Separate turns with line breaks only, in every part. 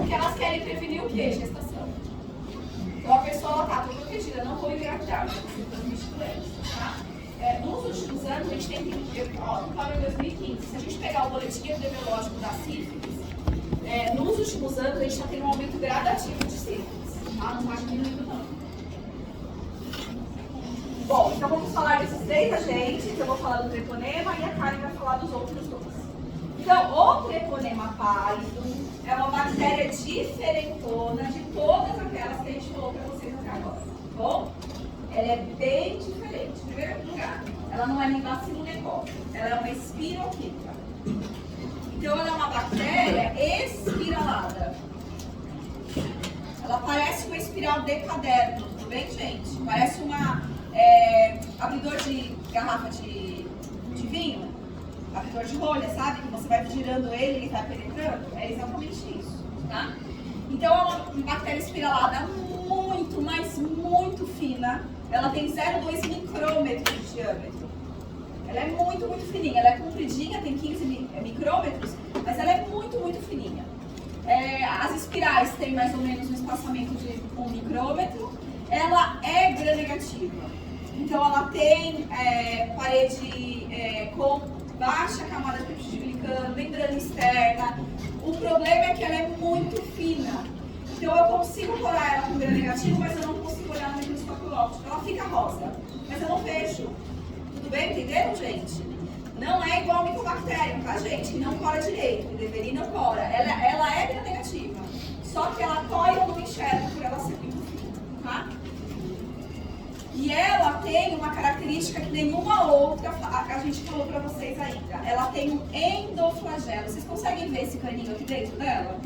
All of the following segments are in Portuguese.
Porque elas querem prevenir o quê? Gestação. Então a pessoa está toda protegida, não vou engravidar, mas você transmite doença, tá? Nos últimos anos, a gente tem que, no plano 2015, se a gente pegar o boletim epidemiológico da sífilis, nos últimos anos a gente está tendo um aumento gradativo de sífilis, tá? Não está diminuindo não. Bom, então vamos falar desses 3 agentes, eu vou falar do treponema e a Karen vai falar dos outros 2. Então, o treponema pálido é uma bactéria diferentona de todas aquelas que a gente falou para vocês até agora, tá bom? Ela é bem diferente. Em primeiro lugar, ela não é nem bacilo nem copo, ela é uma espiroquita. Então, ela é uma bactéria espiralada. Ela parece uma espiral de caderno, tudo bem, gente? Parece uma abridor de garrafa de vinho, abridor de rolha, sabe? Que você vai girando ele e ele vai penetrando. É exatamente isso, tá? Então, é uma bactéria espiralada muito, mas muito fina. Ela tem 0,2 micrômetros de diâmetro. Ela é muito, muito fininha. Ela é compridinha, tem 15 micrômetros, mas ela é muito, muito fininha. As espirais têm mais ou menos um espaçamento de 1 micrômetro. Ela é gram-negativa. Então, ela tem parede com baixa camada de peptídeo glicano, membrana externa. O problema é que ela é muito fina. Então, eu consigo colar ela com gram-negativo, mas eu não consigo olhar no microscópio óptico. Ela fica rosa, mas eu não vejo. Tudo bem? Entenderam, gente? Não é igual a micobactéria, tá, gente? Que não cola direito, que deveria e não cola. Ela é gram-negativa. Só que ela cola e eu não enxergo por ela ser muito fina, tá? E ela tem uma característica que nenhuma outra a gente falou pra vocês ainda. Ela tem um endoflagelo. Vocês conseguem ver esse caninho aqui dentro dela?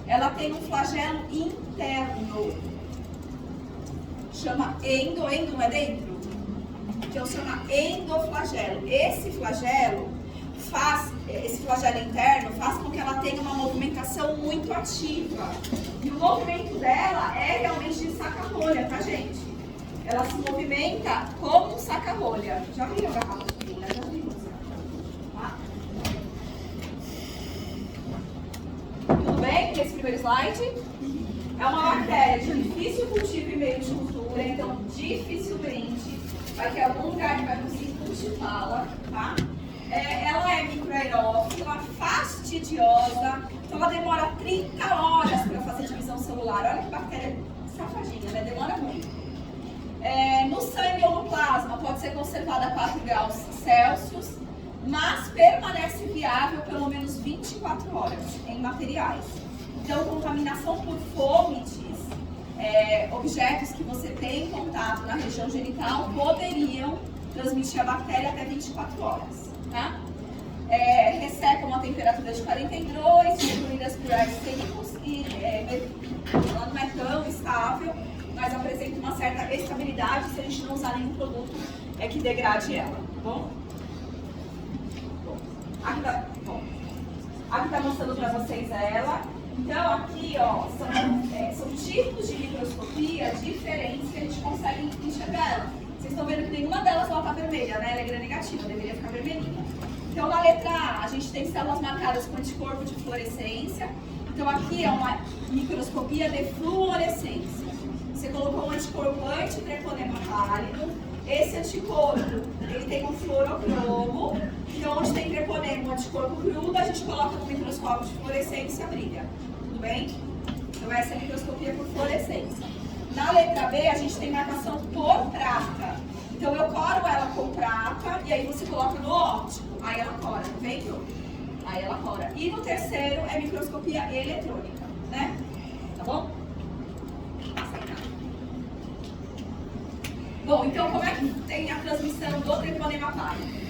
Ela tem um flagelo interno. Chama endo não é dentro? Então chama endoflagelo. Esse flagelo interno faz com que ela tenha uma movimentação muito ativa. E o movimento dela é realmente de saca-rolha, tá, gente? Ela se movimenta como um saca-rolha. Já viram a garrafa de vinho, né? Já viram, tá? Tudo bem? Esse primeiro slide? É uma bactéria de difícil cultivo e meio de cultura, então dificilmente vai ter algum lugar que vai conseguir cultivá-la, tá? Ela é microaerófila, fastidiosa, então ela demora 30 horas para fazer divisão celular. Olha que bactéria safadinha, né? Demora muito. No sangue ou no plasma pode ser conservada a 4 graus Celsius, mas permanece viável pelo menos 24 horas em materiais. Então, contaminação por fômites, objetos que você tem contato na região genital poderiam transmitir a bactéria até 24 horas. Tá? Ressecam a temperatura de 42, distribuídas por ares secos e ela não é tão estável, mas apresenta uma certa estabilidade se a gente não usar nenhum produto que degrade ela, tá bom? Aqui tá mostrando para vocês ela. Então aqui, ó, são tipos de microscopia diferentes que a gente consegue enxergar ela. Vocês estão vendo que nenhuma delas ela tá vermelha, né? Ela é gram-negativa, deveria ficar vermelhinha. Então na letra A, a gente tem células marcadas com anticorpo de fluorescência. Então aqui é uma microscopia de fluorescência. Você colocou um anticorpo anti-treponema pálido. Esse anticorpo, ele tem um fluorocromo. Então, onde tem treponema, um anticorpo crudo, a gente coloca no microscópio de fluorescência e brilha. Tudo bem? Então, essa é a microscopia por fluorescência. Na letra B, a gente tem marcação por prata. Então, eu coro ela com prata e aí você coloca no óptico. Aí ela cora, tá vendo? Aí ela cora. E no terceiro é microscopia eletrônica, né? Tá bom? Bom, então como é que tem a transmissão do treponema pálido?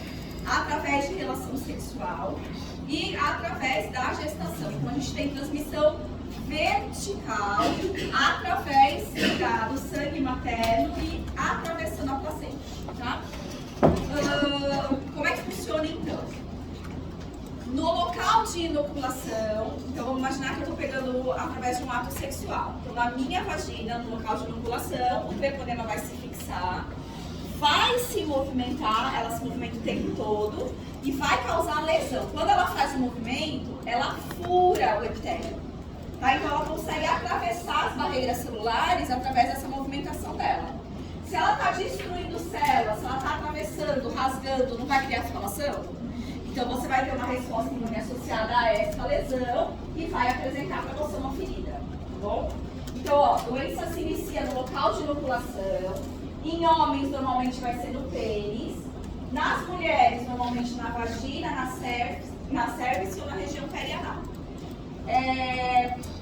Através de relação sexual e através da gestação. Então a gente tem transmissão vertical através do sangue materno e atravessando a placenta, tá? Como é que funciona então? No local de inoculação, então vamos imaginar que eu estou pegando através de um ato sexual. Então na minha vagina, no local de inoculação, o treponema vai se fixar, vai se movimentar, ela se movimenta o tempo todo e vai causar lesão. Quando ela faz o movimento, ela fura o epitélio. Tá? Então ela consegue atravessar as barreiras celulares através dessa movimentação dela. Se ela está destruindo células, se ela está atravessando, rasgando, não vai criar inflamação? Então você vai ter uma resposta imune associada a essa lesão e vai apresentar para você uma ferida, tá bom? Então, ó, doença se inicia no local de inoculação. Em homens, normalmente vai ser no pênis. Nas mulheres, normalmente na vagina, na cervix ou na região perianal.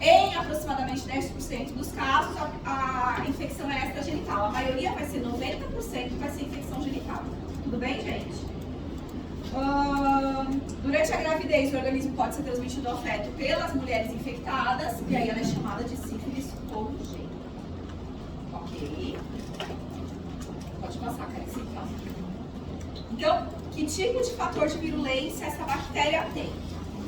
Em aproximadamente 10% dos casos, a infecção é extragenital. A maioria vai ser 90%, vai ser infecção genital. Tudo bem, gente? Durante a gravidez, o organismo pode ser transmitido ao feto pelas mulheres infectadas, e aí ela é chamada de sífilis congênita. Ok? Pode passar, Carice. Então, que tipo de fator de virulência essa bactéria tem?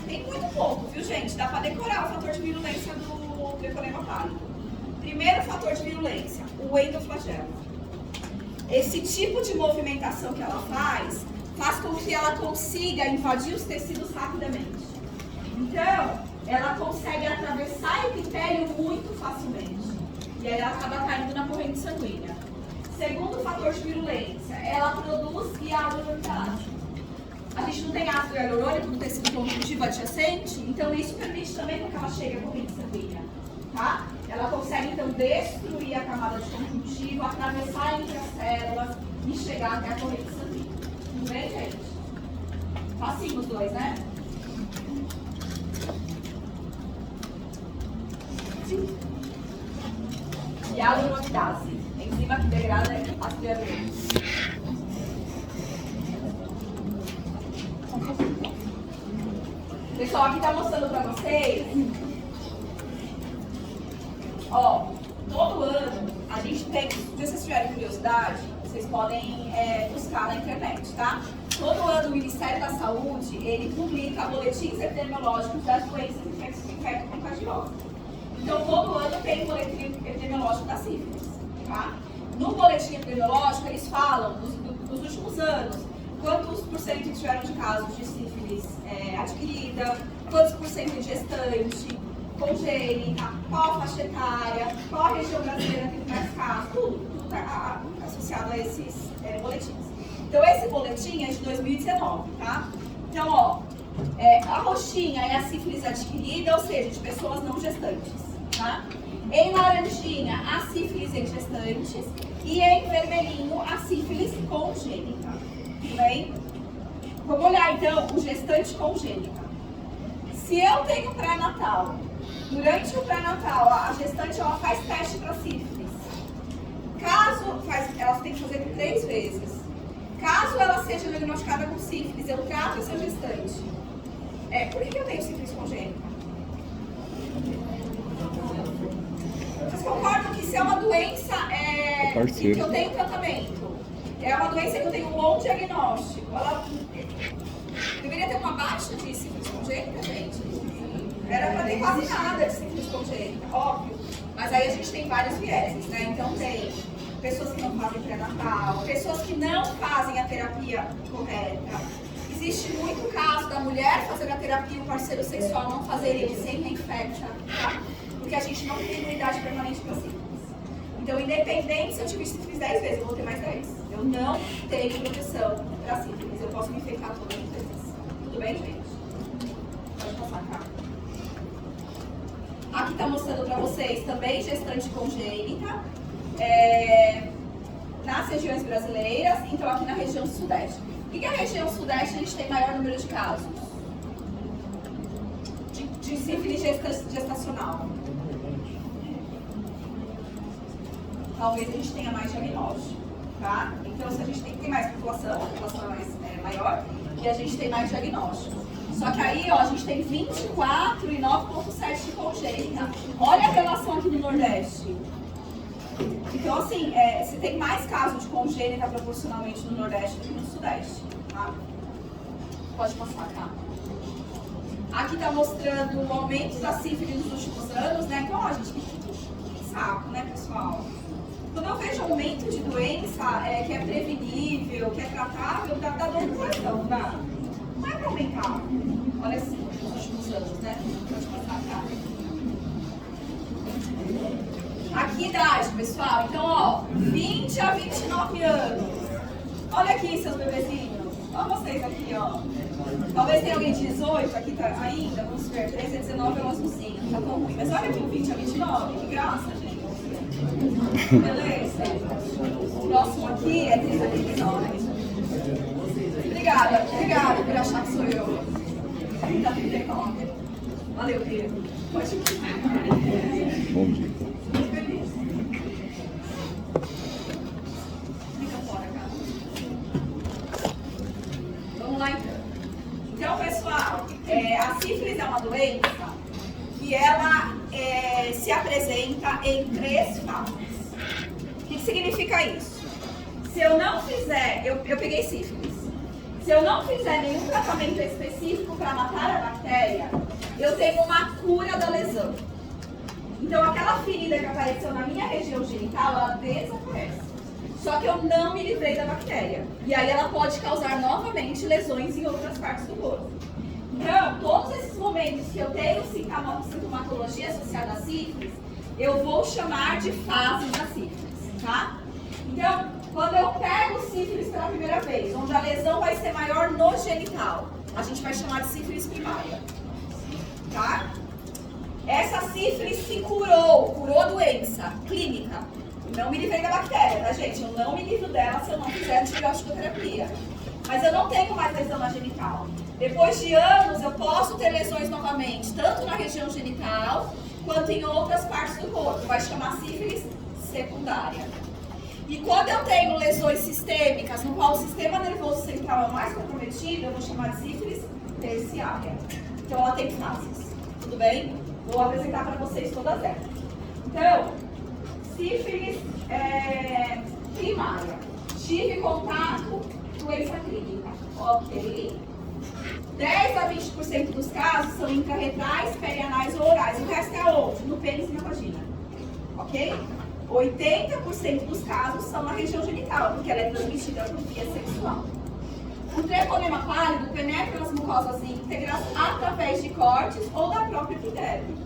Tem muito pouco, viu, gente? Dá para decorar o fator de virulência do treponema pálido. Primeiro fator de virulência, o endoflagelo. Esse tipo de movimentação que ela faz com que ela consiga invadir os tecidos rapidamente. Então, ela consegue atravessar o epitélio muito facilmente. E aí ela acaba caindo na corrente sanguínea. Segundo fator de virulência, ela produz hialuronidase. A gente não tem ácido hialurônico no tecido conjuntivo adjacente, então isso permite também que ela chegue à corrente sanguínea. Tá? Ela consegue, então, destruir a camada de conjuntivo, atravessar entre as células e chegar até a corrente sanguínea. Tudo bem, gente? Facinho os dois, né? Hialuronidase, enzima que degrada ácido hialurônico. Pessoal, aqui está mostrando para vocês, ó, todo ano a gente tem, se vocês tiverem curiosidade, vocês podem buscar na internet, tá? Todo ano o Ministério da Saúde, ele publica boletins epidemiológicos das doenças infecto-contagiosas. Então, todo ano tem um boletim epidemiológico da sífilis, tá? No boletim epidemiológico, eles falam dos últimos anos, quantos por cento tiveram de casos de sífilis adquirida, quantos por cento de gestante, congênita, qual a faixa etária, qual a região brasileira que tem mais casos, tudo está associado a esses boletins. Então esse boletim é de 2019, tá? Então, ó, a roxinha é a sífilis adquirida, ou seja, de pessoas não gestantes, tá? Em laranjinha, a sífilis em gestantes e em vermelhinho, a sífilis congênita. Tudo bem? Vamos olhar então o gestante congênita. Se eu tenho pré-natal, durante o pré-natal, a gestante ela faz teste para sífilis. Ela tem que fazer 3 vezes. Caso ela seja diagnosticada com sífilis, eu trato essa gestante. Por que eu tenho sífilis congênita? Vocês concordam que se é uma doença que eu tenho tratamento, é uma doença que eu tenho um bom diagnóstico, ela deveria ter uma baixa de sífilis congênita, gente? Era para ter quase nada de sífilis congênita, óbvio. Mas aí a gente tem vários vieses, né? Então tem pessoas que não fazem pré-natal, pessoas que não fazem a terapia correta. Existe muito caso da mulher fazer a terapia e o parceiro sexual não fazer ele sem reinfecta, tá? Porque a gente não tem imunidade permanente para sífilis. Então, independente se eu tive sífilis 10 vezes, eu vou ter mais 10. Eu não tenho proteção para sífilis, eu posso me infectar todas as vezes. Tudo bem, gente? Pode passar, cá. Aqui está mostrando para vocês também gestante congênita. Nas regiões brasileiras, então aqui na região sudeste. O que é a região sudeste? A gente tem maior número de casos de sífilis gestacional. Talvez a gente tenha mais diagnóstico, tá? Então, se a gente tem mais população, a população é maior, e a gente tem mais diagnóstico. Só que aí, ó, a gente tem 24 e 9,7 de congênita. Olha a relação aqui no Nordeste. Então, assim, você tem mais casos de congênita proporcionalmente no Nordeste do que no Sudeste, tá? Pode passar cá. Aqui está mostrando o aumento da sífilis nos últimos anos, né? Então, ó, gente, que saco, né, pessoal? Quando eu vejo aumento de doença que é prevenível, que é tratável, dá dor no coração, não dá? Não é para aumentar. Olha assim, nos últimos anos, né? Pode passar cá. Idade, pessoal. Então, ó, 20 a 29 anos. Olha aqui, seus bebezinhos. Olha vocês aqui, ó. Talvez tenha alguém de 18 aqui tá, ainda. Vamos ver, 13 a 19 é o azulzinho. Tá tão ruim. Mas olha aqui o 20 a 29. Que graça, gente. Beleza? O próximo aqui é 30 a 39. Obrigada por achar que sou eu. 30 a 39. Valeu, Pedro. Pode ir.
Bom dia.
Muito feliz. Fica fora, cara. Vamos lá, então. Então, pessoal, a sífilis é uma doença que ela se apresenta em 3 fases. O que significa isso? Se eu não fizer, eu peguei sífilis. Se eu não fizer nenhum tratamento específico para matar a bactéria, eu tenho uma cura da lesão. Então, aquela ferida que apareceu na minha região genital, ela desaparece. Só que eu não me livrei da bactéria. E aí ela pode causar novamente lesões em outras partes do corpo. Então, todos esses momentos que eu tenho sintomatologia associada à sífilis, eu vou chamar de fases da sífilis, tá? Então, quando eu pego sífilis pela primeira vez, onde a lesão vai ser maior no genital, a gente vai chamar de sífilis primária, tá? Essa sífilis se curou a doença clínica. Não me livrei da bactéria, tá, gente? Eu não me livro dela se eu não fizer antibiótico-terapia. Mas eu não tenho mais lesão na genital. Depois de anos, eu posso ter lesões novamente, tanto na região genital, quanto em outras partes do corpo. Vai chamar sífilis secundária. E quando eu tenho lesões sistêmicas, no qual o sistema nervoso central é mais comprometido, eu vou chamar de sífilis terciária. Então, ela tem fases. Tudo bem? Vou apresentar para vocês todas elas. Então, sífilis primária. Tive contato, doença clínica. Ok. 10 a 20% dos casos são intrarretais, perianais ou orais. O resto é onde? No pênis e na vagina. Ok? 80% dos casos são na região genital, porque ela é transmitida por via sexual. O treponema pálido penetra nas mucosas íntegras através de cortes ou da própria epiderme.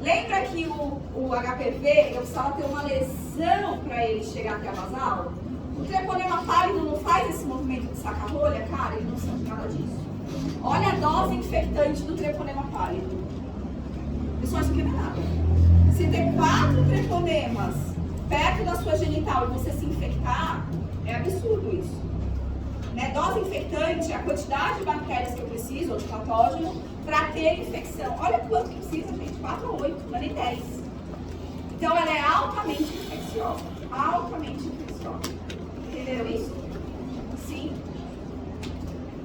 Lembra que o HPV, eu precisava ter uma lesão para ele chegar até a basal? O treponema pálido não faz esse movimento de saca-rolha? Cara, ele não sabe nada disso. Olha a dose infectante do treponema pálido. Pessoal, isso aqui não é nada. Se ter 4 treponemas perto da sua genital e você se infectar, é absurdo isso. Né? Dose infectante é a quantidade de bactérias que eu preciso, ou de patógeno, para ter infecção. Olha quanto que precisa, gente. 4 ou 8, não é nem 10. Então, ela é altamente infecciosa. Altamente infecciosa. Entenderam isso? Sim.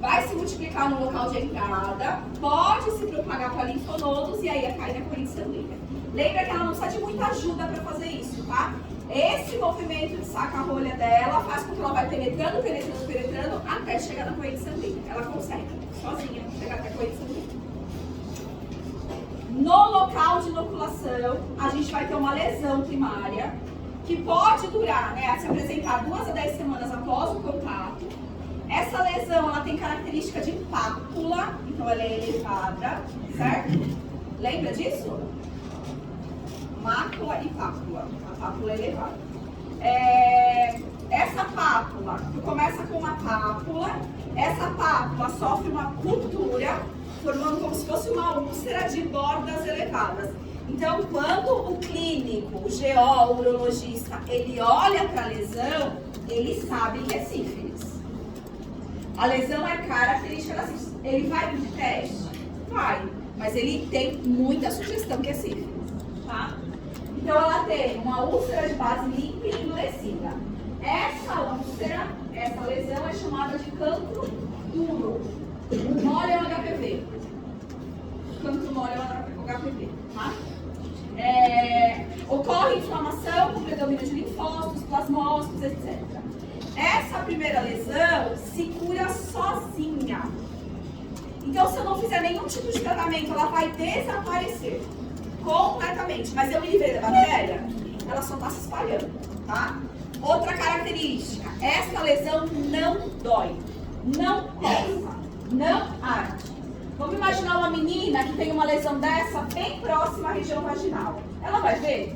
Vai se multiplicar no local de entrada, pode se propagar para linfonodos e aí cair na corrente sanguínea. Lembra que ela não precisa de muita ajuda para fazer isso, tá? Esse movimento de saca-rolha dela faz com que ela vai penetrando até chegar na corrente sanguínea. Ela consegue, sozinha, chegar até a corrente sanguínea. No local de inoculação, a gente vai ter uma lesão primária que pode durar, né, se apresentar 2 a 10 semanas após o contato. Essa lesão, ela tem característica de pápula, então ela é elevada, certo? Lembra disso? Mácula e pápula. A pápula é elevada. Essa pápula, começa com uma pápula, essa pápula sofre uma ruptura, formando como se fosse uma úlcera de bordas elevadas. Então, quando o clínico, o GO, o urologista, ele olha para a lesão, ele sabe que é sífilis. A lesão é característica da sífilis. Ele vai pedir teste? Vai. Mas ele tem muita sugestão que é sífilis. Tá? Então, ela tem uma úlcera de base limpa e endurecida. Essa úlcera, essa lesão é chamada de cancro duro. Mole é o HPV. Cancro mole é o HPV. Tá? Ocorre inflamação com predomínio de linfócitos, plasmócitos, etc. Essa primeira lesão se cura sozinha. Então, se eu não fizer nenhum tipo de tratamento, ela vai desaparecer completamente. Mas eu me livrei da bactéria, ela só está se espalhando, tá? Outra característica, essa lesão não dói, não coça, não arde. Vamos imaginar uma menina que tem uma lesão dessa bem próxima à região vaginal. Ela vai ver?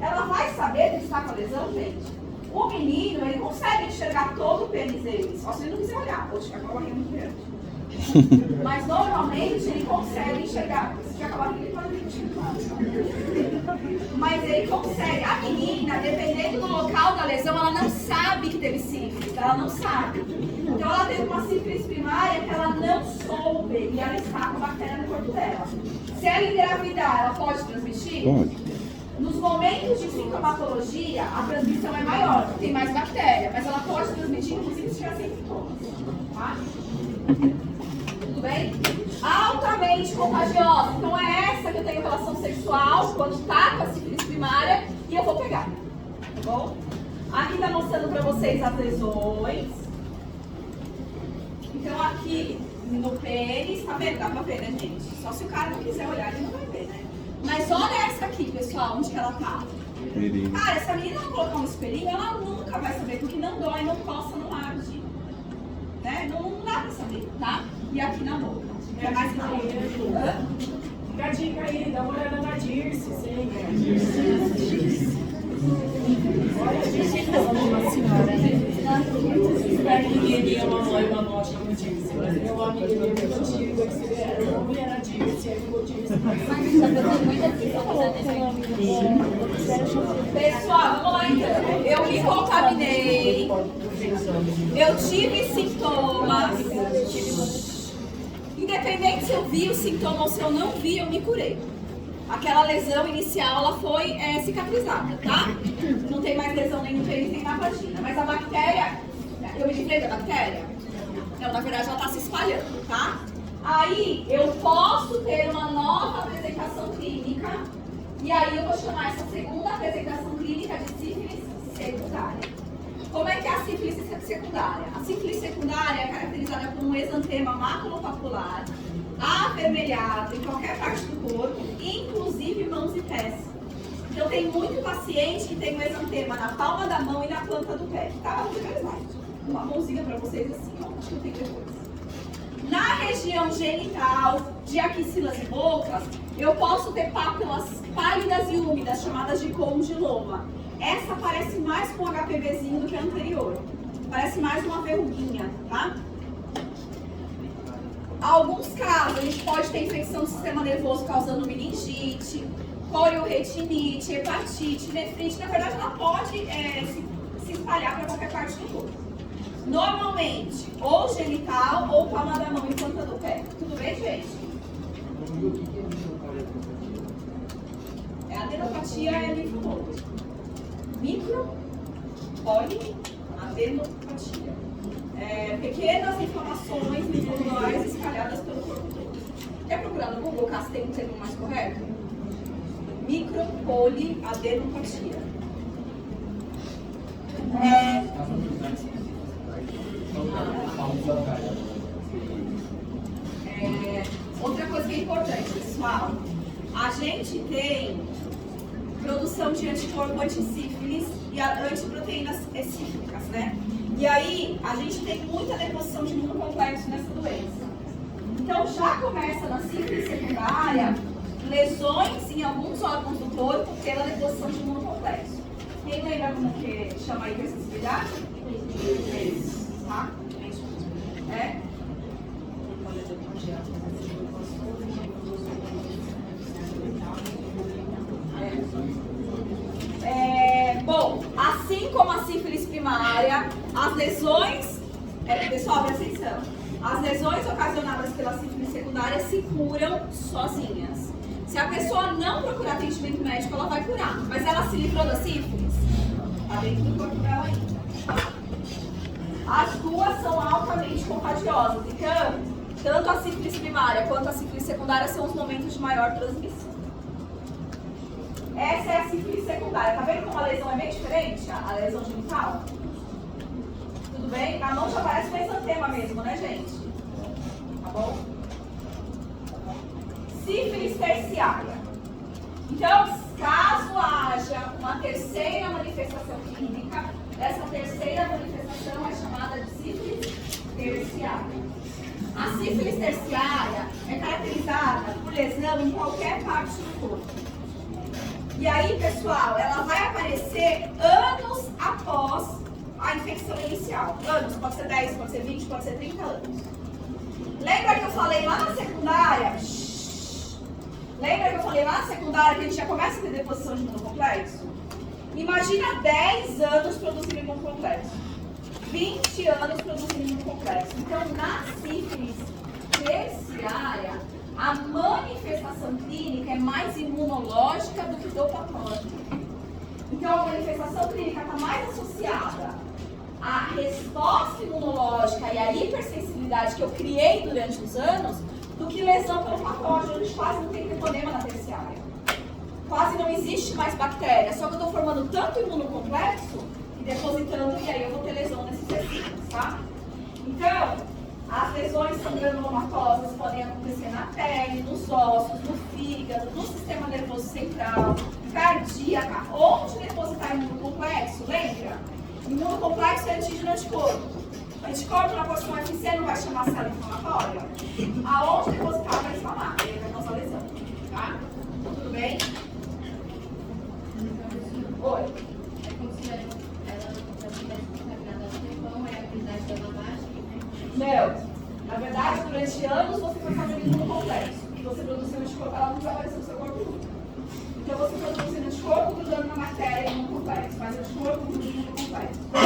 ela vai saber que está com a lesão, gente? O menino, ele consegue enxergar todo o pênis dele, só se ele não quiser olhar, ou tiver com a barriga muito grande. Mas normalmente ele consegue enxergar. Se tiver com a barriga, ele pode enxergar. Mas ele consegue. A menina, dependendo do local da lesão, ela não sabe que teve sífilis, ela não sabe. Então ela teve uma sífilis primária que ela não soube e ela está com a bactéria no corpo dela. Se ela engravidar, ela pode transmitir?
Pode.
Nos momentos de sintomatologia, a transmissão é maior, tem mais bactéria, mas ela pode transmitir, inclusive, se tiver sintomas. Tá? Tudo bem? Altamente contagiosa. Então é essa que eu tenho relação sexual quando está com a sífilis primária e eu vou pegar. Tá bom? Aqui está mostrando para vocês as lesões. Então aqui no pênis, tá vendo? Dá pra ver, né, gente? Só se o cara não quiser olhar, ele não vai ver, né? Mas olha essa aqui, pessoal, onde que ela tá. Cara, essa menina não colocar um espelhinho, ela nunca vai saber, porque não dói, não coça, não arde. Né? Não dá pra saber, tá? E aqui na boca. É mais na boca.
Fica a dica aí, dá uma olhada na Dirce, sim. Olha a Dirce, uma senhora, né? Espero que ninguém é uma mãe, uma avó chama Dirce. Mas meu amigo meu que eu tive, que era homem, era Dirce, aí ficou Dirce.
Pessoal, vamos lá então. Eu me contaminei. Eu tive sintomas. Independente se eu vi o sintoma ou se eu não vi, eu me curei. Aquela lesão inicial, ela foi cicatrizada, tá? Não tem mais lesão nem no pênis nem na vagina. Mas a bactéria, eu me livrei da bactéria? Não, na verdade ela está se espalhando, tá? Aí eu posso ter uma nova apresentação clínica e aí eu vou chamar essa segunda apresentação clínica de sífilis secundária. Como é que é a sífilis secundária? A sífilis secundária é caracterizada por um exantema maculopapular avermelhado em qualquer parte do corpo, inclusive mãos e pés. Então tem muito paciente que tem um exantema na palma da mão e na planta do pé. Tá no primeiro slide. Uma mãozinha para vocês assim, ó. Acho que eu tenho depois. Na região genital, de axilas e bocas, eu posso ter pápulas pálidas e úmidas, chamadas de condiloma. Essa parece mais com um HPVzinho do que a anterior. Parece mais uma verruguinha, tá? Alguns casos, a gente pode ter infecção do sistema nervoso causando meningite, corioretinite, hepatite, nefrite. Na verdade, ela pode se espalhar para qualquer parte do corpo. Normalmente, ou genital, ou palma da mão e planta do pé. Tudo bem, gente? É adenopatia e linfonodo. Micro, poli, adenopatia. Pequenas inflamações linfonodurais espalhadas pelo corpo todo. Quer procurar no Google caso tenha um termo mais correto? Micro, poli, adenopatia. Outra coisa que é importante, pessoal, a gente tem produção de anticorpo anti-sífilis e antiproteínas sífilicas, né? E aí, a gente tem muita deposição de imunocomplexo nessa doença. Então, já começa na sífilis secundária, lesões em alguns órgãos do corpo pela deposição de imunocomplexo. Quem lembra como que chama a hipersensibilidade? Tá? Bom, assim como a sífilis primária, as lesões, pessoal, presta atenção, as lesões ocasionadas pela sífilis secundária se curam sozinhas. Se a pessoa não procurar atendimento médico, ela vai curar. Mas ela se livrou da sífilis? Está dentro do corpo dela ainda. As duas são altamente contagiosas. Então, tanto a sífilis primária quanto a sífilis secundária são os momentos de maior transmissão. Essa é a sífilis secundária. Tá vendo como a lesão é bem diferente? A lesão genital? Tudo bem? A mão já parece um exantema mesmo, né, gente? Tá bom? Sífilis terciária. Então, caso haja uma terceira manifestação clínica, essa terceira manifestação é chamada de sífilis terciária. A sífilis terciária é caracterizada por lesão em qualquer parte do corpo. E aí, pessoal, ela vai aparecer anos após a infecção inicial. Anos, pode ser 10, pode ser 20, pode ser 30 anos. Lembra que eu falei lá na secundária? Lembra que eu falei lá na secundária que a gente já começa a ter deposição de imunocomplexo? Imagina 10 anos produzindo imunocomplexo. 20 anos produzindo imunocomplexo. Então, na sífilis terciária, a manifestação clínica é mais imunológica do que do patológico. Então, a manifestação clínica está mais associada à resposta imunológica e à hipersensibilidade que eu criei durante os anos do que lesão pelo patógeno. A gente quase não tem treponema na terciária. Quase não existe mais bactéria, só que eu estou formando tanto imunocomplexo e depositando, e aí eu vou ter lesão nesses tecidos, tá? Então, as lesões são granulomatosas, podem acontecer na pele, nos ossos, no fígado, no sistema nervoso central, cardíaca. Onde depositar imunocomplexo? Lembra? Imunocomplexo é antígeno anticorpo. Anticorpo na posição FC não vai chamar célula inflamatória? Aonde depositar vai inflamar, e aí vai causar lesão, tá? Tudo bem? Oi.
É como se ela tivesse contaminada no tempão, é a habilidade da lavagem, né?
Não. Na verdade, durante anos você foi fazendo imunocomplexo. Você produziu anticorpo, ela não desapareceu do seu corpo nunca. Então você foi produzindo anticorpo grudando na matéria imunocomplexo. Faz anticorpo grudando no imunocomplexo. O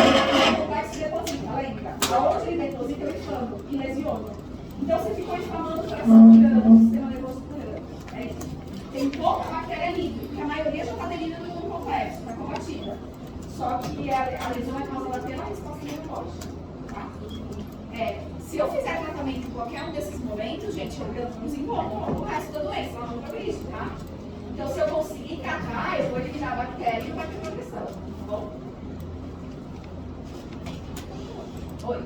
imunocomplexo deposita, lembra? Aonde ele deposita, eu inflamo e lesiono. Então você ficou inflamando o coração curando, o sistema nervoso curando. É isso. Tem pouca bactéria livre, porque a maioria já está aderindo no imunocomplexo, está combatida. Só que a lesão é causada pela resposta imunológica. Tá? Se eu fizer tratamento em qualquer um desses momentos, gente, eu desenvolvo o resto da doença, ela nunca vê isso, tá? Então, se eu conseguir tratar, eu vou eliminar a bactéria e não vai ter progressão, tá bom? Oi.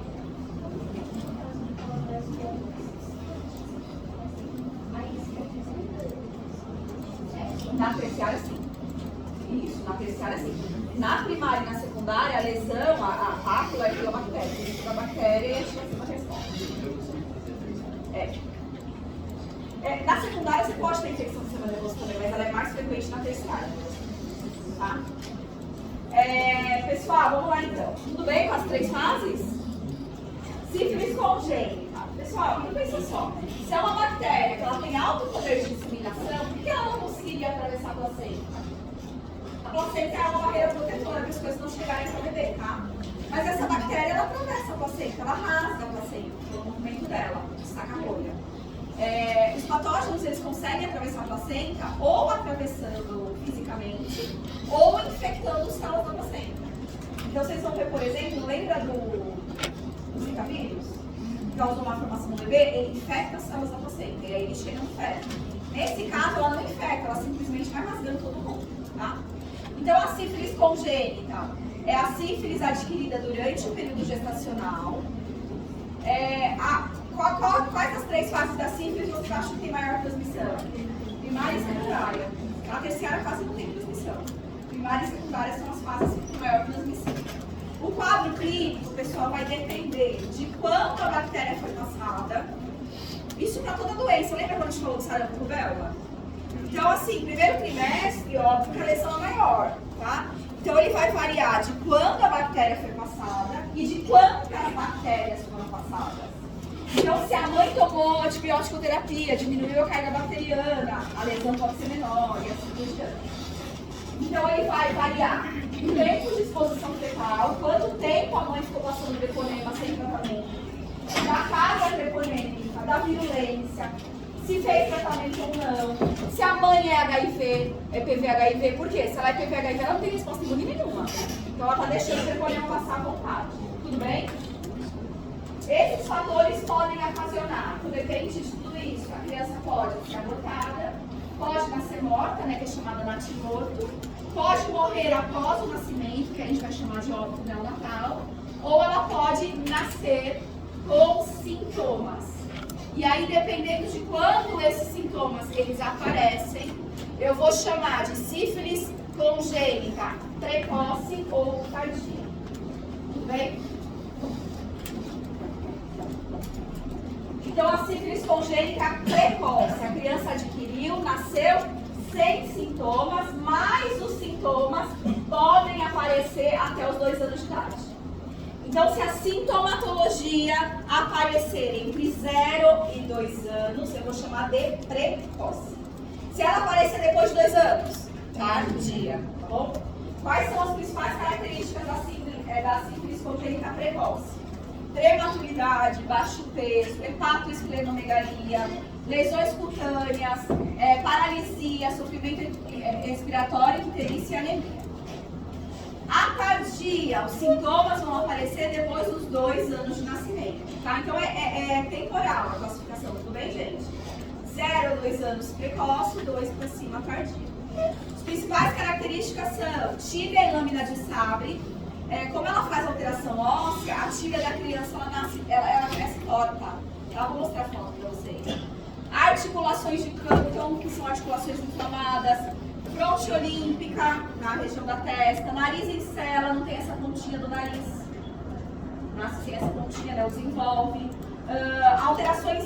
Na terciária, sim. Isso, na terciária, sim. Na primária e na secundária, a lesão, a pápula é pela bactéria. Isso da bactéria e a gente vai ter uma resposta. Na secundária, você pode ter infecção do sistema nervoso também, mas ela é mais frequente na terciária. Tá? Pessoal, vamos lá então. Tudo bem com as 3 fases? Sífilis congênita. Pessoal, pensa só. Se é uma bactéria que ela tem alto poder de disseminação, por que ela não conseguiria atravessar a placenta? A placenta é uma barreira protetora para as coisas não chegarem para o bebê, tá? Mas essa bactéria, ela atravessa a placenta, ela rasga a placenta pelo movimento dela, destaca a rolha. Os patógenos, eles conseguem atravessar a placenta ou atravessando fisicamente ou infectando os células da placenta. Então, vocês vão ver, por exemplo, lembra do Zika vírus? Que causou uma formação no bebê, ele infecta as células da placenta e aí ele chega no feto. Nesse caso, ela não infecta, ela simplesmente vai rasgando todo mundo, tá? Então, a sífilis congênita é a sífilis adquirida durante o período gestacional. Quais as 3 fases da sífilis você acha que tem maior transmissão? Primária e secundária. A terciária quase não tem transmissão. Primária e secundária são as fases com maior transmissão. O quadro clínico, pessoal, vai depender de quando a bactéria foi passada. Isso para toda doença. Lembra quando a gente falou de sarampo e rubéola? Então, assim, primeiro trimestre, óbvio que a lesão é maior, tá? Então, ele vai variar de quando a bactéria foi passada e de quantas bactérias foram passadas. Então, se a mãe tomou antibiótico terapia, diminuiu a carga bacteriana, a lesão pode ser menor e assim por diante. Então, ele vai variar o tempo de exposição fetal, quanto tempo a mãe ficou passando treponema sem tratamento, da carga treponêmica, da virulência, se fez tratamento ou não, se a mãe é HIV, é PV-HIV, por quê? Se ela é PV-HIV, ela não tem resposta imune nenhuma. Então, ela está deixando o treponema passar à vontade. Tudo bem? Esses fatores podem ocasionar, depende de tudo isso, a criança pode ser abortada, pode nascer morta, né, que é chamada natimorto, pode morrer após o nascimento, que a gente vai chamar de óbito neonatal, ou ela pode nascer com sintomas. E aí, dependendo de quando esses sintomas eles aparecem, eu vou chamar de sífilis congênita precoce ou tardia. Tudo bem? Então, a sífilis congênita precoce, a criança adquiriu, nasceu sem sintomas, mas os sintomas podem aparecer até os 2 anos de idade. Então, se a sintomatologia aparecer entre 0 e 2 anos, eu vou chamar de precoce. Se ela aparecer depois de 2 anos, tardia, tá bom? Quais são as principais características da sífilis congênita precoce? Prematuridade, baixo peso, hepatoesplenomegalia, lesões cutâneas, paralisia, sofrimento respiratório, icterícia e anemia. A tardia, os sintomas vão aparecer depois dos 2 anos de nascimento, tá? Então é temporal a classificação, tudo bem, gente? 0 a 2 anos precoce, 2 para cima tardia. As principais características são tíbia e lâmina de sabre. Como ela faz alteração óssea, a tíbia da criança ela cresce torta. Eu vou mostrar a foto para vocês. Articulações de Campton, que são articulações inflamadas. Fronte olímpica, na região da testa. Nariz em cela, não tem essa pontinha do nariz. Nasce sem essa pontinha, né? O desenvolve. Alterações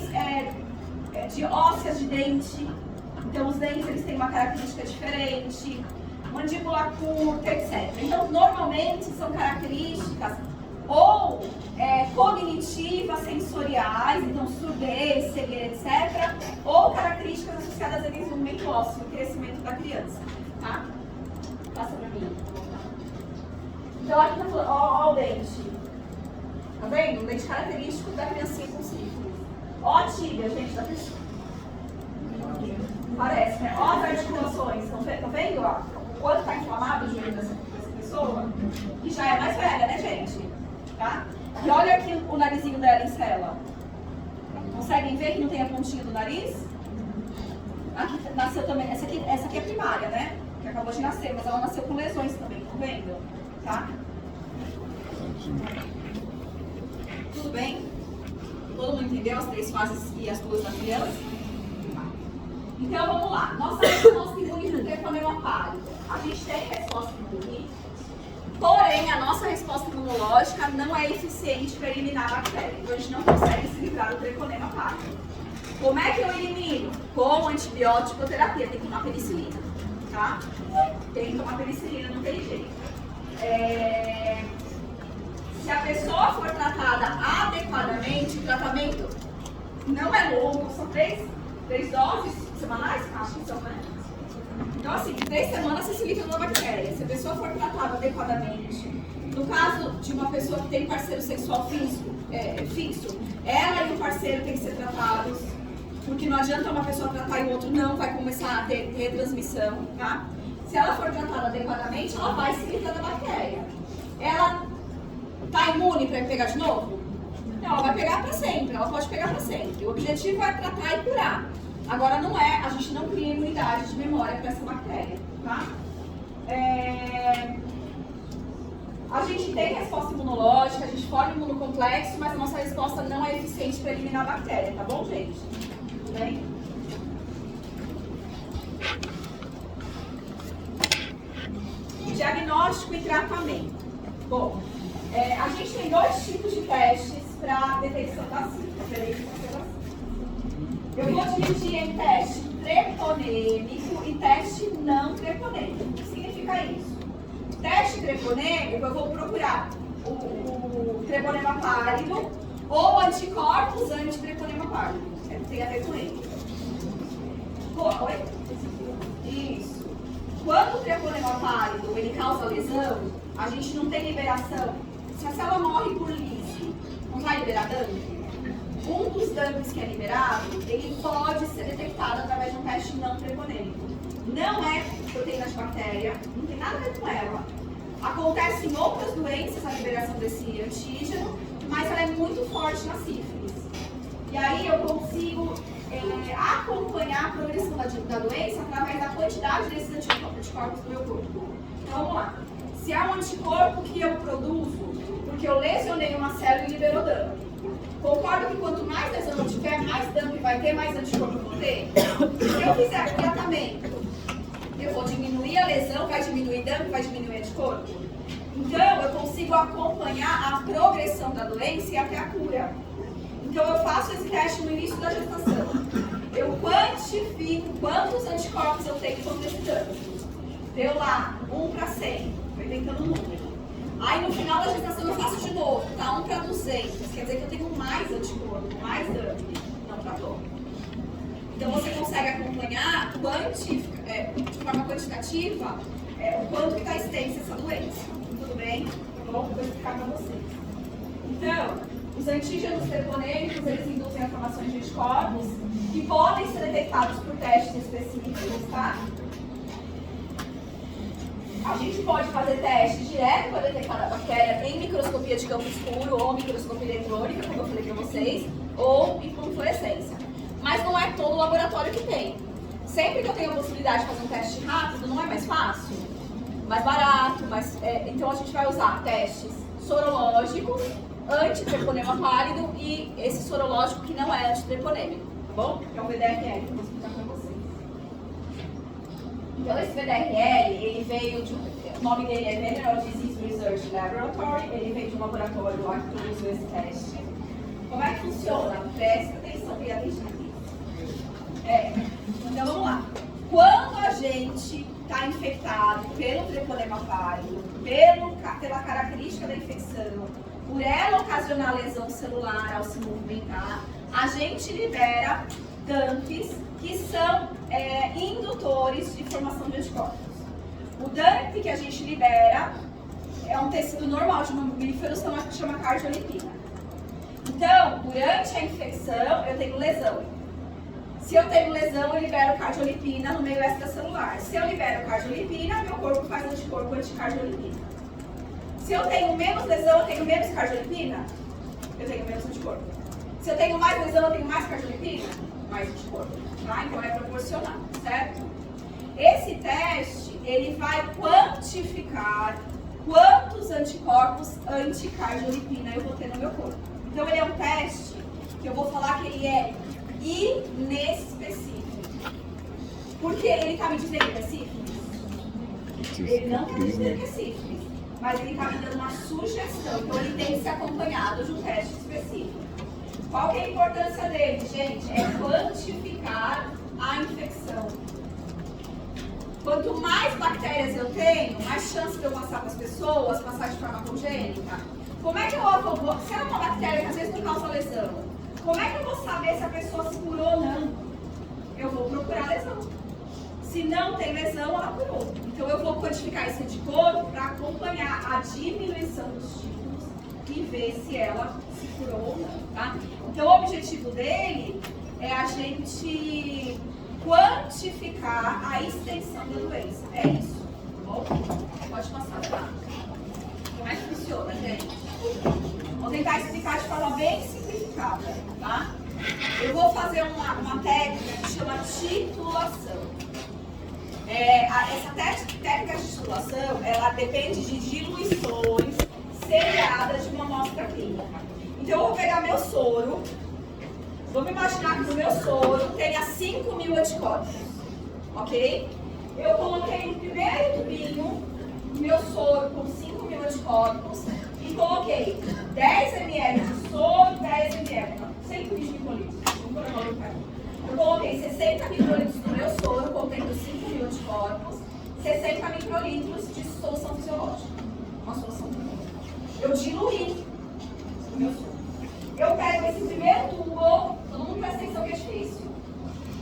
de ósseas de dente. Então, os dentes eles têm uma característica diferente. Mandíbula curta, etc. Então, normalmente são características ou cognitivas, sensoriais, então surdez, cegueira, etc. Ou características associadas a desenvolvimento ósseo, o crescimento da criança. Tá? Passa pra mim. Então, aqui tá falando, ó o dente. Tá vendo? O dente característico da criancinha com sífilis. Ó a tíbia, gente, da pessoa. Parece, né? Ó as articulações, estão vendo? Ó? O quanto está inflamado o joelho dessa pessoa, que já é mais velha, né, gente? Tá? E olha aqui o narizinho dela em cela. Conseguem ver que não tem a pontinha do nariz? Aqui nasceu também, essa aqui é primária, né? Que acabou de nascer, mas ela nasceu com lesões também, estão vendo? Tá? Tudo bem? Todo mundo entendeu as 3 fases e as 2 da criança? Então vamos lá. Nossa resposta imune para o treponema pálido. A gente tem resposta imune, porém a nossa resposta imunológica não é eficiente para eliminar a bactéria. Então a gente não consegue se livrar do treponema pálido. Como é que eu elimino? Com antibiótico terapia. Tem que tomar penicilina, tá? Tem que tomar penicilina, não tem jeito. Se a pessoa for tratada adequadamente, o tratamento não é longo, são 3 doses semanais, acho que são, né? Então, assim, em 3 semanas você se livra da bactéria. Se a pessoa for tratada adequadamente, no caso de uma pessoa que tem parceiro sexual fixo, ela e o parceiro têm que ser tratados, porque não adianta uma pessoa tratar e o outro não, vai começar a ter retransmissão, tá? Se ela for tratada adequadamente, ela vai se livrar da bactéria. Ela tá imune para pegar de novo? Não, ela vai pegar para sempre, ela pode pegar para sempre. O objetivo é tratar e curar. Agora não é, a gente não cria imunidade de memória para essa bactéria, tá? A gente tem resposta imunológica, a gente forma imunocomplexo, mas a nossa resposta não é eficiente para eliminar a bactéria, tá bom, gente? Tudo bem? Diagnóstico e tratamento. Bom, a gente tem 2 tipos de testes para detecção da sífilis. Eu vou dividir em teste treponêmico e teste não treponêmico. O que significa isso? Teste treponêmico, eu vou procurar o treponema pálido ou anticorpos anti-treponema pálido. Tem a ver com ele. Oi? Isso. Quando o treponema pálido ele causa lesão, a gente não tem liberação. Se a célula morre por lise, não vai liberar dump? Um dos dumps que é liberado, ele pode ser detectado através de um teste não treponêmico. Não é proteína de bactéria, não tem nada a ver com ela. Acontece em outras doenças a liberação desse antígeno, mas ela é muito forte na sífilis. E aí eu consigo acompanhar a progressão da doença através da quantidade desses anticorpos no meu corpo. Então vamos lá. Se há um anticorpo que eu produzo porque eu lesionei uma célula e liberou dump, concordo que quanto mais lesão eu tiver, mais dump vai ter, mais anticorpo eu vou ter? Se eu fizer o tratamento, eu vou diminuir a lesão, vai diminuir dump, vai diminuir anticorpo? Então, eu consigo acompanhar a progressão da doença e até a cura. Então, eu faço esse teste no início da gestação. eu quantifico quantos anticorpos eu tenho contra esse dano. Deu lá, 1 para 100, foi tentando o número. Aí no final da gestação eu faço de novo, tá? 1 para 200, quer dizer que eu tenho mais anticorpo, mais dano, não tratou. Então você consegue acompanhar de forma quantitativa o quanto que está extensa essa doença. Tudo bem? Vou explicar para vocês. Então, os antígenos treponêmicos, eles induzem a formação de anticorpos que podem ser detectados por testes específicos, tá? A gente pode fazer teste direto para detectar a bactéria em microscopia de campo escuro ou microscopia eletrônica, como eu falei para vocês, ou em fluorescência. Mas não é todo laboratório que tem. Sempre que eu tenho a possibilidade de fazer um teste rápido, não é mais fácil? Mais barato, então a gente vai usar testes sorológicos, antitreponema pálido e esse sorológico que não é antitreponêmico, tá bom? Que é o VDRL, que eu vou explicar para vocês. Então esse VDRL, ele veio de o nome dele é Mineral Disease Research Laboratory, ele veio de um laboratório lá que produziu esse teste. Como é que funciona? Presta atenção e atenção aqui. Então vamos lá. Quando a gente está infectado pelo treponema pálido, pela característica da infecção, por ela ocasionar lesão celular ao se movimentar, a gente libera DAMPs que são indutores de formação de anticorpos. O DAMP que a gente libera é um tecido normal de mamíferos que chama cardiolipina. Então, durante a infecção, eu tenho lesão. Se eu tenho lesão, eu libero cardiolipina no meio extracelular. Se eu libero cardiolipina, meu corpo faz anticorpo anticardiolipina. Se eu tenho menos lesão, eu tenho menos cardiolipina? Eu tenho menos anticorpo. Se eu tenho mais lesão, eu tenho mais cardiolipina? Mais anticorpo. Tá? Então é proporcional, certo? Esse teste, ele vai quantificar quantos anticorpos anticardiolipina eu vou ter no meu corpo. Então ele é um teste que eu vou falar que ele é inespecífico. Porque ele está me dizendo que é sífilis? Ele não está me dizendo que é sífilis, mas ele está me dando uma sugestão. Então ele tem que ser acompanhado de um teste específico. Qual que é a importância dele, gente? É quantificar a infecção. Quanto mais bactérias eu tenho, mais chance de eu passar para as pessoas, passar de forma congênita. Como é que eu vou? Se é uma bactéria que às vezes não causa lesão, como é que eu vou saber se a pessoa se curou ou não? Eu vou procurar lesão. Se não tem lesão, ela curou. Então eu vou quantificar esse anticorpo para acompanhar a diminuição dos títulos e ver se ela se curou ou não, tá? Então o objetivo dele é a gente quantificar a extensão da doença. É isso, tá bom? Pode passar, tá? Como é que funciona, gente? Vou tentar explicar de forma bem simplificada, tá? Eu vou fazer uma técnica que chama titulação. Essa técnica de titulação, ela depende de diluições seriadas de uma amostra clínica. Então eu vou pegar meu soro, vamos imaginar que no meu soro tenha 5.000 anticorpos, ok? Eu coloquei no primeiro tubinho meu soro com 5.000 anticorpos e coloquei 10 ml de soro, 10 ml, 120 microlitros. Eu coloquei 60 microlitros no meu soro, contendo 5.000 anticorpos, 60 microlitros de solução fisiológica. Uma solução fisiológica. Eu diluí o meu soro. Eu pego esse primeiro tubo, todo mundo presta atenção que é difícil.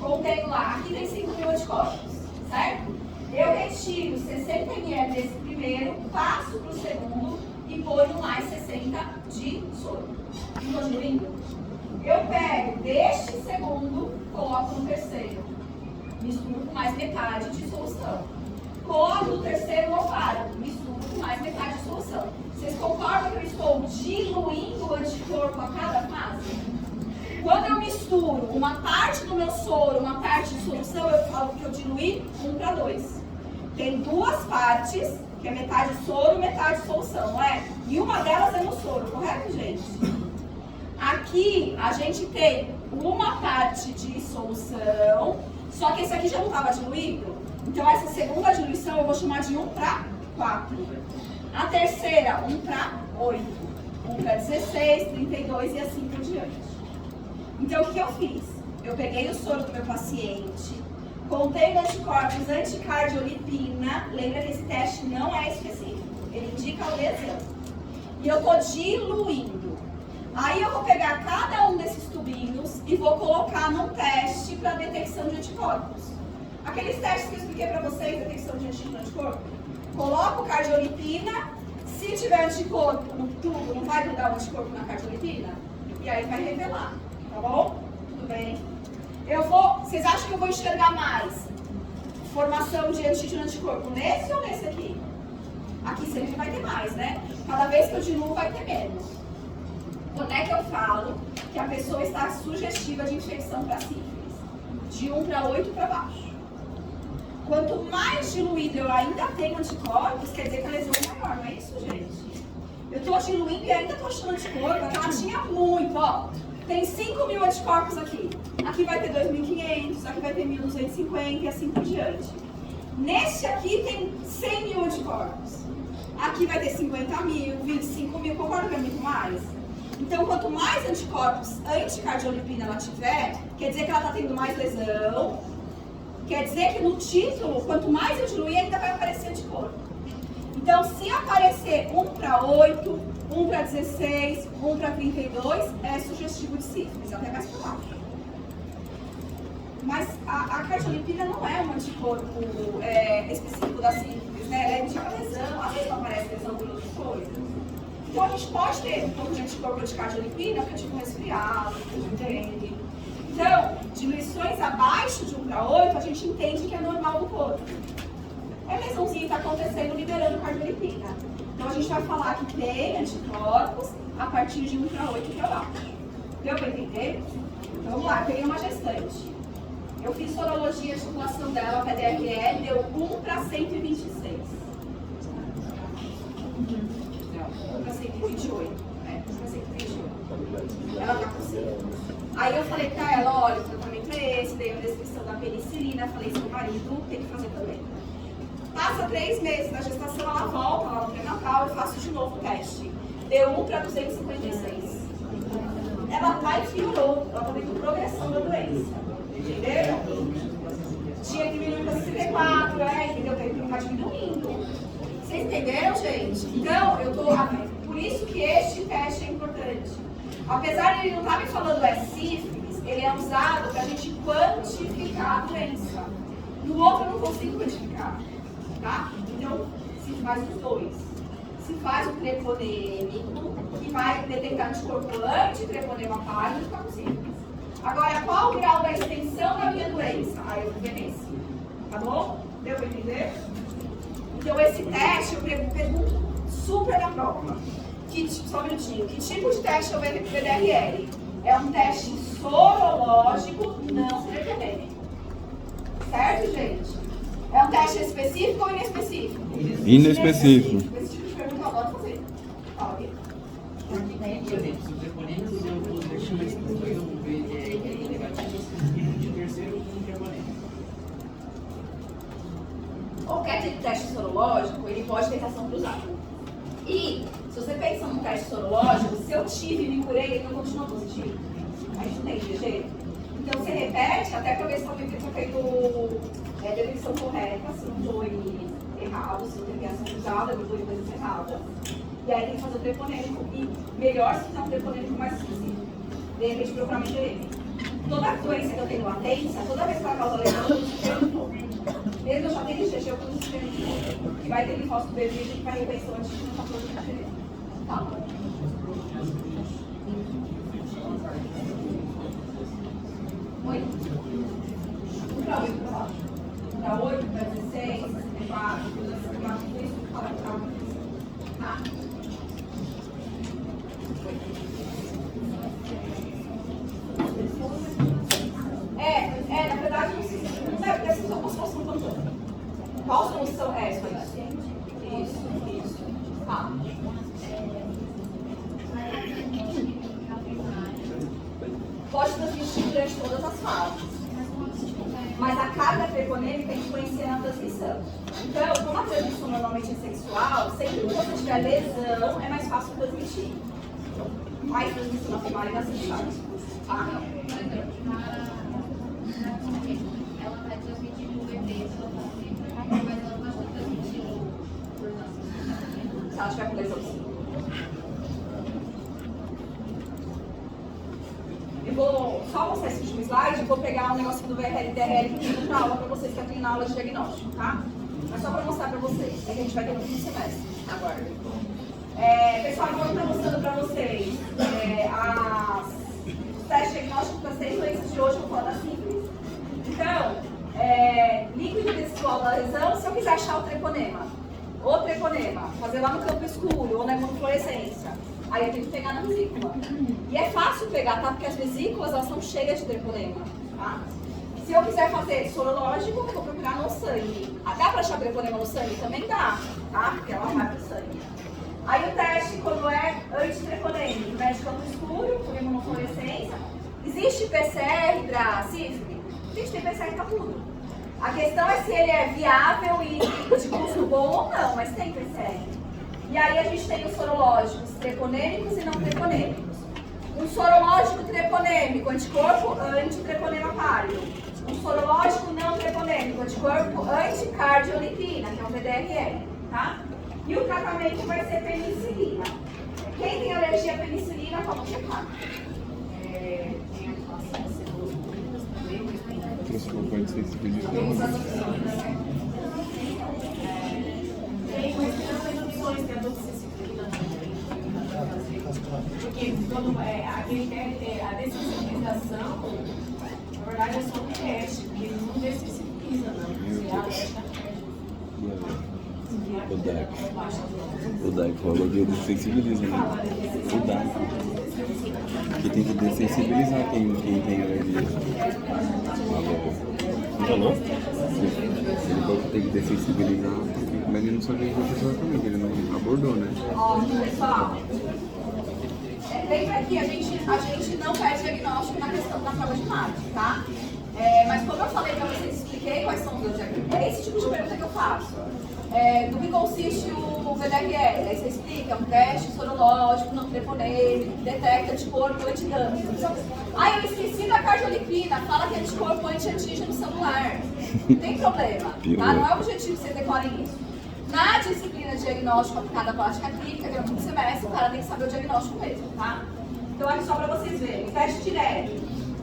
Contendo lá, aqui tem 5.000 anticorpos, certo? Eu retiro 60 ml desse primeiro, passo para o segundo e ponho mais 60 de soro. Estou diluindo? Eu pego deste segundo, coloco no terceiro. Misturo com mais metade de solução. Coloco no terceiro, não paro. Misturo com mais metade de solução. Vocês concordam que eu estou diluindo o anticorpo a cada fase? Quando eu misturo uma parte do meu soro, uma parte de solução, eu falo que eu diluí 1:2. Tem duas partes, que é metade soro e metade solução, não é? E uma delas é no soro, correto, gente? Aqui a gente tem uma parte de solução, só que esse aqui já não estava diluído. Então essa segunda diluição eu vou chamar de 1:4. A terceira, 1:8. 1:16, 32 e assim por diante. Então o que eu fiz? eu peguei o soro do meu paciente, contei anticorpos anticardiolipina, lembra que esse teste não é específico, ele indica a lesão. E eu estou diluindo. Aí eu vou pegar cada um desses tubinhos e vou colocar num teste para detecção de anticorpos. Aqueles testes que eu expliquei para vocês, detecção de anticorpo, coloco cardiolipina, se tiver anticorpo no tubo, não vai mudar o anticorpo na cardiolipina? E aí vai revelar, tá bom? Tudo bem? Vocês acham que eu vou enxergar mais formação de anticorpo nesse ou nesse aqui? Aqui sempre vai ter mais, né? Cada vez que eu diluo vai ter menos. Quando é que eu falo que a pessoa está sugestiva de infecção para sífilis? De 1 para 8 para baixo. Quanto mais diluído eu ainda tenho anticorpos, quer dizer que a lesão é maior, não é isso, gente? Eu estou diluindo e ainda estou achando anticorpo, aquela tinha muito, ó. Tem 5.000 anticorpos aqui. Aqui vai ter 2.500, aqui vai ter 1.250 e assim por diante. Neste aqui tem 100.000 anticorpos. Aqui vai ter 50.000, 25.000, concorda que é muito mais? Então, quanto mais anticorpos anticardiolipina ela tiver, quer dizer que ela está tendo mais lesão. Quer dizer que no título, quanto mais eu diluir, ainda vai aparecer anticorpo. Então, se aparecer 1 para 8, 1 para 16, 1 para 32, é sugestivo de sífilis, até mais para baixo. Mas a cardiolipina não é um anticorpo específico da sífilis, né? Ela indica lesão, às vezes não aparece lesão por outras coisas. Então, a gente pode ter um pouco de anticorpo de cardiolipina, que é tipo um resfriado, entende? Então, diminuições abaixo de 1 para 8, a gente entende que é normal no corpo. É lesãozinha que está acontecendo liberando cardiolipina. Então, a gente vai falar que tem anticorpos a partir de 1 para 8 para baixo. Deu para entender? Então, vamos lá, eu peguei uma gestante. Eu fiz sorologia de circulação dela, a PDRL, deu 1 para 126. Não, 1 para 128. 1 para 128. Ela está com 5. Aí eu falei pra ela, olha, o tratamento é esse, dei a descrição da penicilina, falei, seu marido tem que fazer também. Passa 3 meses da gestação, ela volta lá no pré-natal e faço de novo o teste. Deu 1 para 256. Ela vai e piorou, ela está tendo progressão da doença. Entenderam? Tinha diminuído para 64, entendeu? Tem que ficar diminuindo. Vocês entenderam, gente? Então, por isso que este teste é importante. Apesar de ele não estar me falando é sífilis, ele é usado para a gente quantificar a doença. No outro eu não consigo quantificar, tá? Então, se faz os dois. Se faz o treponêmico, que vai detectar anticorpo anti-treponema pálido e ficar com sífilis. Agora, qual o grau da extensão da minha doença? Aí eu vou ver nesse. Tá bom? Deu para entender? Então, esse teste eu pergunto super na prova. Só um minutinho. Que tipo de teste é o PDRL? É um teste sorológico não treponêmico. Certo, gente? É um teste específico ou inespecífico?
Inespecífico.
Específico, pergunta, eu adoro fazer. Fala aqui.
Por exemplo, se o treponêmico deu duas versões, foi um negativo, e o terceiro um treponêmico.
Qualquer tipo de teste sorológico, ele pode ter reação cruzada. E, se você pensa num teste sorológico, se eu tive e me curei, ele não continua positivo. A gente não tem de jeito. Então, você repete até para ver se foi feito a detecção correta, se não foi errado, se não teve reação cruzada, não foi coisa errada. E aí tem que fazer o treponêmico. E melhor se fizer um treponêmico mais específico. De repente, procurar uma IgM. Toda doença que eu tenho latência, toda vez que ela causa lesão, eu suspeito de novo. Mesmo eu já tenho IgG, eu suspeito de novo. Que vai ter linfócito B que vai reversão antes de não estar produzindo IgG. Tá. Oi. 1 para 8 para baixo. Para 8, para 16, 64, tudo isso que fala que tá. Na verdade, não é porque são como se fosse um controle. Qual solução é essa? Isso. Tá. Pode transmitir durante todas as fases. Mas a carga treponêmica influencia na transmissão. Então, como a transmissão normalmente é sexual, sempre que você tiver lesão, é mais fácil transmitir. Mais transmissão na primária e na secundária.
ela vai transmitir no bebê, mas ela não está transmitindo por nós.
Se ela tiver com lesão. Eu vou só mostrar esse último slide, vou pegar um negocinho do VRL e DRL que tem na aula para vocês, que eu tenho na aula de diagnóstico, tá? Mas só para mostrar para vocês, é que a gente vai ter no fim do semestre, agora. Pessoal, eu vou estar mostrando para vocês os testes diagnósticos das 6 doenças de hoje, eu vou falar da sífilis. Então, líquido residual da lesão, se eu quiser achar o treponema, fazer lá no campo escuro ou na imunofluorescência, aí eu tenho que pegar na vesícula. E é fácil pegar, tá? Porque as vesículas, elas são cheias de treponema, tá? Se eu quiser fazer sorológico, eu vou procurar no sangue. Dá pra achar treponema no sangue? Também dá, tá? Porque ela vai pro sangue. Aí o teste, quando é antitreponêmico, mede campo escuro, com imunofluorescência. Existe PCR para sífilis? Existe, tem PCR para tudo. A questão é se ele é viável e de custo bom ou não, mas tem PCR. E aí a gente tem os sorológicos treponêmicos e não treponêmicos. Um sorológico treponêmico, anticorpo antitreponema pálido. Um sorológico não treponêmico, anticorpo anticardiolipina, que é um VDRL, tá? E o tratamento vai ser penicilina. Quem tem alergia à penicilina, vamos checar.
Tem a atuação de células públicas também, mas tem
Transcorpante sensibilizado.
Tem, mas tem outras opções, tem a doxiciclina também. Porque quando a dessensibilização, na verdade é só um teste, porque ele não dessensibiliza, não. Você alerta
O DAC falou de dessensibiliza, né? O DAC. Que tem que dessensibilizar quem tem alergia. Não falou? Ele falou que tem que dessensibilizar, mas ele não sabia que a pessoa também, ele não abordou, né?
Ó, pessoal, lembra que a gente não faz diagnóstico na questão da prova de imagem, tá? Mas como eu falei pra vocês, expliquei quais são os meus diagnósticos. É esse tipo de pergunta que eu faço. Do que consiste o VDRL? Aí você explica, é um teste sorológico, não treponêmico, que detecta anticorpo antidâmico. Ah, eu esqueci da cardiolipina, fala que é anticorpo anti-antígeno celular. Não tem problema, tá? Não é o objetivo que vocês decorem isso. Na disciplina de diagnóstico aplicada à plástica clínica, que é no fim do semestre, o cara tem que saber o diagnóstico mesmo, tá? Então, aqui só para vocês verem, teste direto,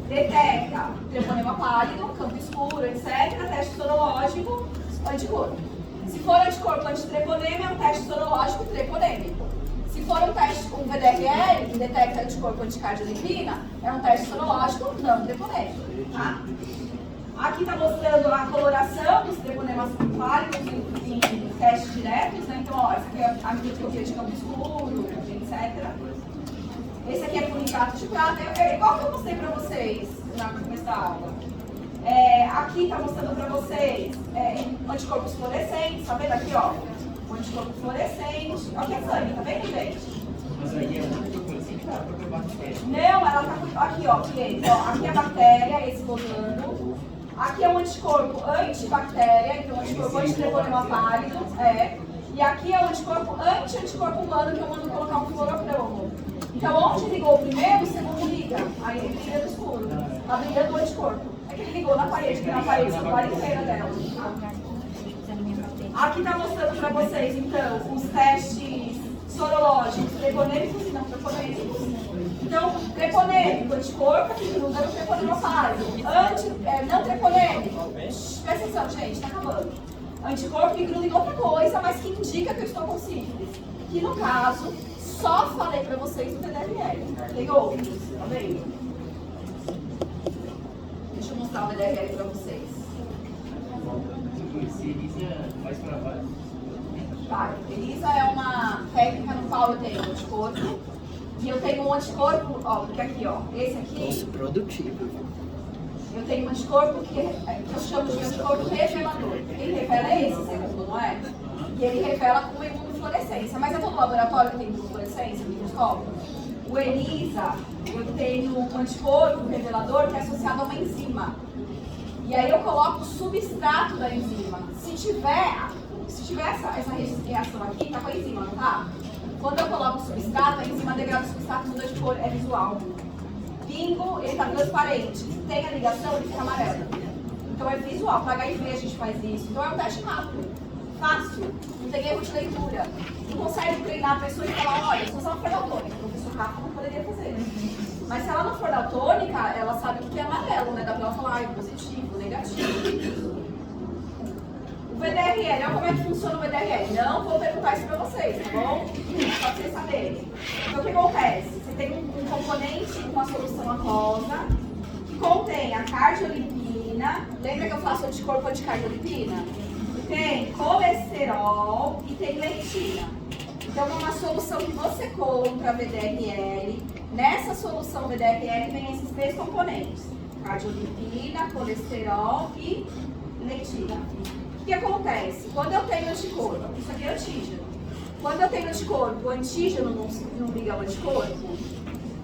detecta treponema pálido, campo escuro, etc. Teste sorológico, anticorpo. Se for anticorpo antitreponema, é um teste sorológico treponêmico. Se for um VDRL, que detecta anticorpo anticardiolipina, é um teste sorológico não treponêmico, tá? Aqui está mostrando a coloração dos treponemas pálidos em testes diretos, né? Então, ó, essa aqui é a microscopia de campo escuro, etc. Esse aqui é por nitrato de prata. Igual que eu mostrei para vocês na começo da aula. Aqui está mostrando para vocês anticorpos fluorescentes, tá vendo aqui, ó? O anticorpo fluorescente. Aqui é sangue, tá vendo, gente?
Mas aí é uma coisa assim que dá pra bactéria.
Não, ela tá aqui, ó, cliente. Aqui é a bactéria, esse botando. Aqui é um anticorpo antibactéria, então anticorpo antitreponema pálido, E aqui é o anticorpo anti-anticorpo humano, que eu mando colocar um fluorocromo. Então, onde ligou o primeiro, o segundo liga. Aí ele brilha no escuro. Tá brilhando o anticorpo. É que ele ligou na parede, que na parede a parte inteira dela. Aqui tá mostrando pra vocês, então, os testes sorológicos, treponêmicos e não treponêmicos. Então, treponêmico, anticorpo, que gruda no treponema pálido. Não treponêmico, presta atenção, gente, tá acabando. Anticorpo que gruda em outra coisa, mas que indica que eu estou com sífilis. Que no caso, só falei pra vocês do VDRL. Tem outros, tá vendo? Deixa eu mostrar o VDRL pra vocês.
Faz pra vários.
Tá, ELISA é uma técnica no qual eu tenho um anticorpo. E eu tenho um anticorpo, ó, porque aqui, ó, esse aqui.
Produtivo.
Eu tenho um anticorpo que eu chamo de anticorpo revelador. Quem revela é esse segundo, não é? E ele revela com imunofluorescência. Mas é todo laboratório que tem imunofluorescência, microscópio? O ELISA, eu tenho um anticorpo revelador que é associado a uma enzima. E aí eu coloco o substrato da enzima. Se tiver essa reação aqui, tá com a enzima, não tá? Quando eu coloco o substrato, a enzima degrada o substrato muda de cor, é visual. bingo, ele tá transparente. Se tem a ligação, ele fica amarelo. Então é visual. Para HIV a gente faz isso. Então é um teste rápido, fácil, não tem erro de leitura. Não consegue treinar a pessoa e falar, olha, se você não for daltônica, o professor Rafa não poderia fazer. Mas se ela não for daltônica, ela sabe o que é amarelo, né? Dá pra ela falar, ai, positivo, negativo. O VDRL, olha como é que funciona o VDRL. Não vou perguntar isso pra vocês, tá bom? Só pra vocês saberem. Então o que acontece? Você tem um componente, uma solução aquosa, que contém a cardiolipina. Lembra que eu faço anticorpo anticardiolipina? Tem colesterol e tem lectina. Então é uma solução que você compra VDRL. Nessa solução VDRL vem esses 3 componentes: cardiolipina, colesterol e lectina. O que acontece? Quando eu tenho anticorpo, isso aqui é antígeno. Quando eu tenho anticorpo, o antígeno não liga ao anticorpo.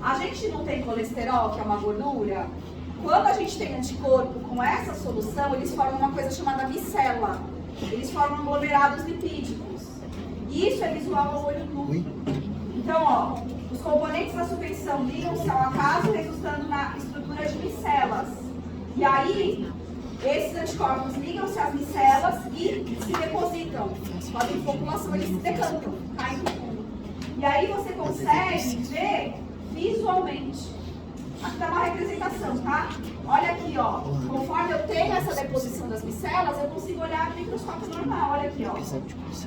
A gente não tem colesterol, que é uma gordura. Quando a gente tem anticorpo com essa solução, eles formam uma coisa chamada micela. Eles formam aglomerados lipídicos. Isso é visual ao olho nu. Então, ó, os componentes da suspensão ligam-se ao acaso, resultando na estrutura de micelas. E aí, esses anticorpos ligam-se às micelas e se depositam. Fazem população, eles se decantam, caem no fundo. E aí você consegue ver visualmente. Aqui está uma representação, tá? Olha aqui, ó. Conforme eu tenho essa deposição das micelas, eu consigo olhar no microscópio normal. Olha aqui, ó.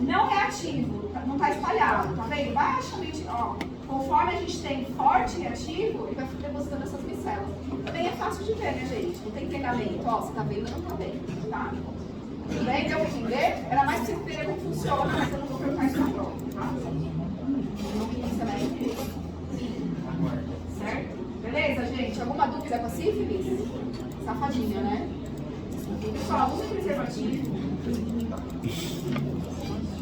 Não é ativo, não está espalhado, tá vendo? Baixamente, ó. Conforme a gente tem forte e ativo, ele vai depositando essas micelas. Também é fácil de ver, né, gente? Não tem treinamento. Ó, você tá vendo ou não tá vendo, tá? Tudo bem? Deu pra entender? Era mais pra você entender como funciona, mas eu não vou perguntar isso na prova, tá? Isso é mais incrível. Certo? Beleza, gente? Alguma dúvida com a sífilis? Safadinha, né? Pessoal, use preservativo.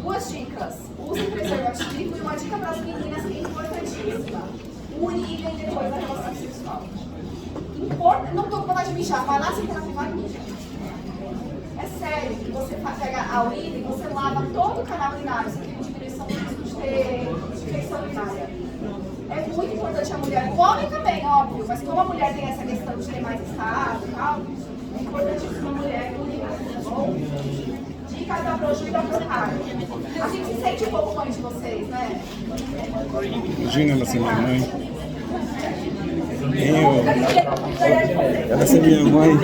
2 dicas. Use preservativo e uma dica para as meninas que é importantíssima. Urinem depois da relação sexual. Não tô com vontade de mijar, vai lá, senta na privada e mija. É sério, que você pega a urina e você lava todo o canal urinário. Você tem diminuição do risco de ter infecção urinária. É muito importante a mulher, o homem também, óbvio, mas como a mulher tem essa questão de ter mais estado e tal, é importantíssimo a mulher urinar, tá bom? Dicas da Proju e da Procar. A gente se sente um pouco mãe de vocês, né?
Imagina ela ser minha mãe. Ela ser minha mãe.